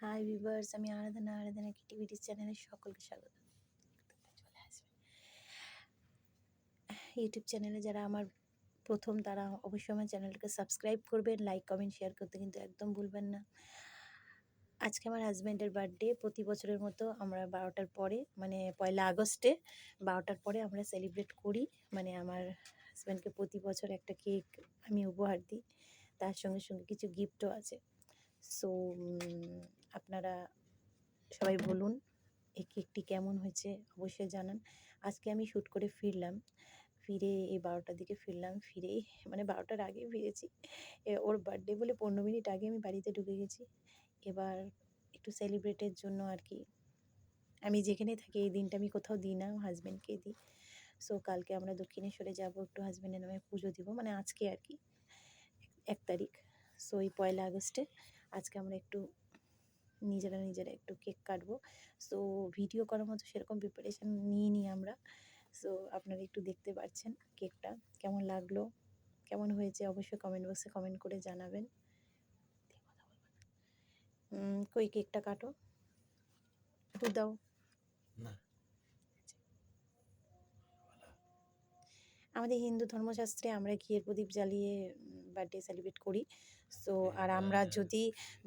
Hi viewers, আমি আরাধনা creativity চ্যানেলে সকলকে স্বাগত। চলে আসবে ইউটিউব চ্যানেলে যারা আমার প্রথম, তারা অবশ্যই আমার চ্যানেলটাকে সাবস্ক্রাইব করবেন, লাইক কমেন্ট শেয়ার করতে কিন্তু একদম ভুলবেন না। আজকে আমার হাজব্যান্ডের বার্থডে। প্রতি বছরের মতো আমরা 12টার পরে, মানে 1 আগস্টে 12টার পরে আমরা সেলিব্রেট করি। মানে আমার হাজব্যান্ডকে প্রতি বছর একটা কেক আমি উপহার দিই, তার সঙ্গে সঙ্গে কিছু গিফটও আছে। সো আপনারা সবাই বলুন এই কেকটি কেমন হয়েছে, অবশ্যই জানান। আজকে আমি শ্যুট করে ফিরে এই 12টার দিকে ফিরলাম। ফিরেই মানে 12টার আগেই ফিরেছি। ওর বার্থডে বলে 15 মিনিট আগে আমি বাড়িতে ঢুকে গেছি। এবার একটু সেলিব্রেটের জন্য আর কি, আমি যেখানেই থাকি এই দিনটা আমি কোথাও দিই না, হাজব্যান্ডকেই দিই। সো কালকে আমরা দক্ষিণেশ্বরে যাব, একটু হাজব্যান্ডের নামে পুজো দিব, মানে আজকে আর কি 1 তারিখ। সো এই 1 আগস্টে আজকে আমরা একটু নিজেরা একটু কেক কাটবো। সো ভিডিও করার মতো সেরকম প্রিপারেশান নিইনি আমরা। সো আপনারা একটু দেখতে পাচ্ছেন কেকটা কেমন লাগলো, কেমন হয়েছে অবশ্যই কমেন্ট বক্সে কমেন্ট করে জানাবেন। কই কেকটা কাটো, একটু দাও। আমাদের হিন্দু ধর্মশাস্ত্রে আমরা ঘিয়ের প্রদীপ জ্বালিয়ে বার্থডে সেলিব্রেট করি। সো আর আমরা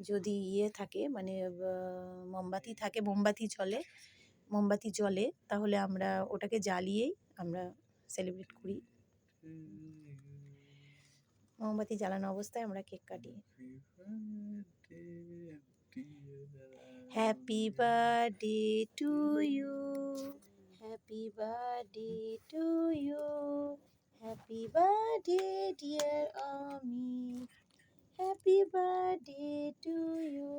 যদি ইয়ে থাকে, মানে মোমবাতি থাকে, মোমবাতি জ্বলে, তাহলে আমরা ওটাকে জ্বালিয়েই আমরা সেলিব্রেট করি। মোমবাতি জ্বালানো অবস্থায় আমরা কেক কাটি। Happy birthday to you, happy birthday to you, happy birthday dear Amit, happy birthday to you.